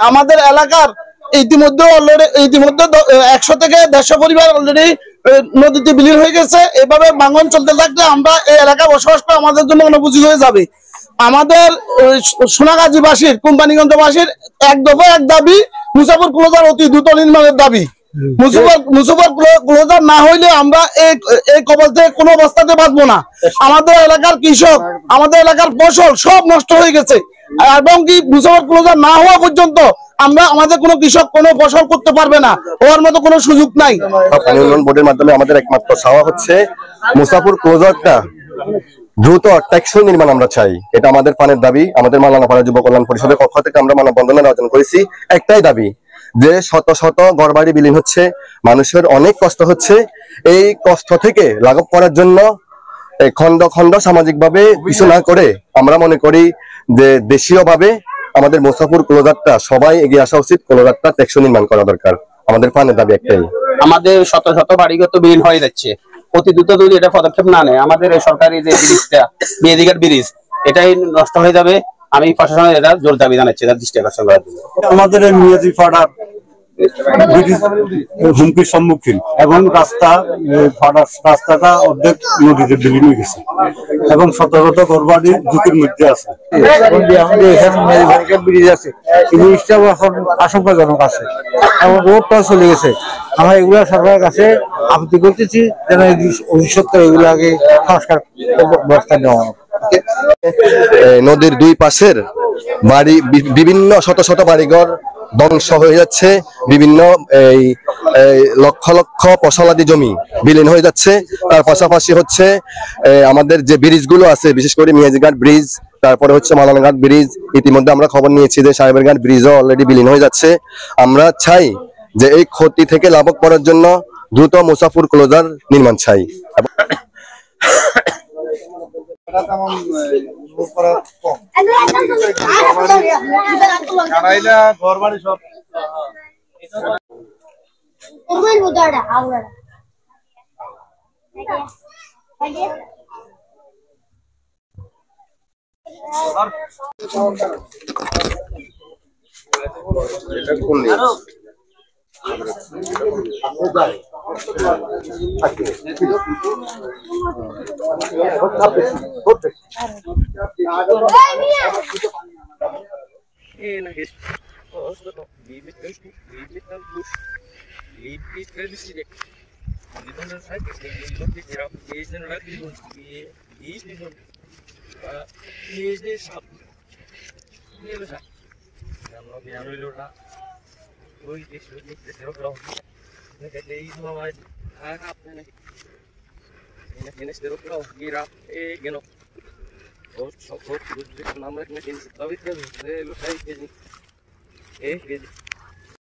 আমাদের এলাকার ইতিমধ্যে 100 থেকে 150 পরিবার অলরেডি নদীতে বিলীন হয়ে গেছে। এভাবে ভাঙন চলতে থাকলে আমরা এই এলাকায় বসবাস করে আমাদের জন্য অনুপযোগী হয়ে যাবে। আমাদের সোনাগাজীবাসীর, কোম্পানিগঞ্জবাসীর এক দফা এক দাবি, মুসাফর ক্লোজার অতি দ্রুত নির্মাণের দাবি। মুসাফর ক্লোজার না হইলে আমরা এই কবল থেকে কোনো অবস্থাতে বাঁচবো না। আমাদের এলাকার কৃষক, আমাদের এলাকার ফসল সব নষ্ট হয়ে গেছে, এবং কি মুসাফর ক্লোজার না হওয়া পর্যন্ত আমাদের কোনো কৃষক কোনো ফসল করতে পারবে না, হওয়ার মতো কোনো সুযোগ নাই। পানি উন্নয়ন বোর্ডের মাধ্যমে আমাদের একমাত্র চাওয়া হচ্ছে মুসাফর ক্লোজারটা দ্রুত টেকসই নির্মাণ আমরা চাই। এটা আমাদের পানের দাবি। আমাদের মাওলানাপাড়া যুব কল্যাণ পরিষদের পক্ষ থেকে আমরা মানববন্ধনের আয়োজন করেছি। একটাই দাবি, যে শত শত ঘরবাড়ি বিলীন হচ্ছে, মানুষের অনেক কষ্ট হচ্ছে। এই কষ্ট থেকে লাঘব করার জন্য খন্ড খন্ড সামাজিকভাবে কিছু না করে আমরা মনে করি যে দেশীয়ভাবে আমাদের মুসাফর ক্লোজারটা সবাই এগিয়ে আসা উচিত। ক্লোজারটা টেকসই নির্মাণ করা দরকার। আমাদের পানের দাবি একটাই। আমাদের শত শত বাড়িঘর তো বিলীন হয়ে যাচ্ছে। অতি দ্রুত যদি এটা পদক্ষেপ না নেয়, আমাদের এই সরকারি যে ব্রিজটা, মেহেদিঘাট ব্রিজ, এটাই নষ্ট হয়ে যাবে। আমি প্রশাসনের এটা জোর দাবি জানাচ্ছি, তার দৃষ্টি আকর্ষণ করার জন্য। আমাদের এই মেহেদি ফাড়ার হুমকির সম্মুখীন, এবং রাস্তাটা অর্ধেক নদীতে বিলীন হয়ে গেছে, এবং শত শত ঘরবাড়ি ঝুঁকির মধ্যে আছে। আমাদের এখানে ব্রিজ আছে, এই ব্রিজটা এখন আশঙ্কাজনক আছে, এবং রোডটা চলে গেছে। আমরা এগুলা সরকারের কাছে আবেদন করতেছি যেন ভবিষ্যতে এগুলো আগে সংস্কার ব্যবস্থা নেওয়া হয়। নদীর দুই পাশের বাড়ি, বিভিন্ন শত শত বাড়িঘর ধ্বংস হয়ে যাচ্ছে, বিভিন্ন এই লক্ষ লক্ষ ফসলাদি জমি বিলীন হয়ে যাচ্ছে। তার পাশাপাশি হচ্ছে আমাদের যে ব্রিজগুলো আছে, বিশেষ করে মেহেদিঘাট ব্রিজ, তারপরে হচ্ছে মাওলানাঘাট ব্রিজ, ইতিমধ্যে আমরা খবর নিয়েছি যে সাহেবেরঘাট ব্রিজও অলরেডি বিলীন হয়ে যাচ্ছে। আমরা চাই যে এই ক্ষতি থেকে লাভ করার জন্য দ্রুত মুসাফর ক্লোজার নির্মাণ চাই।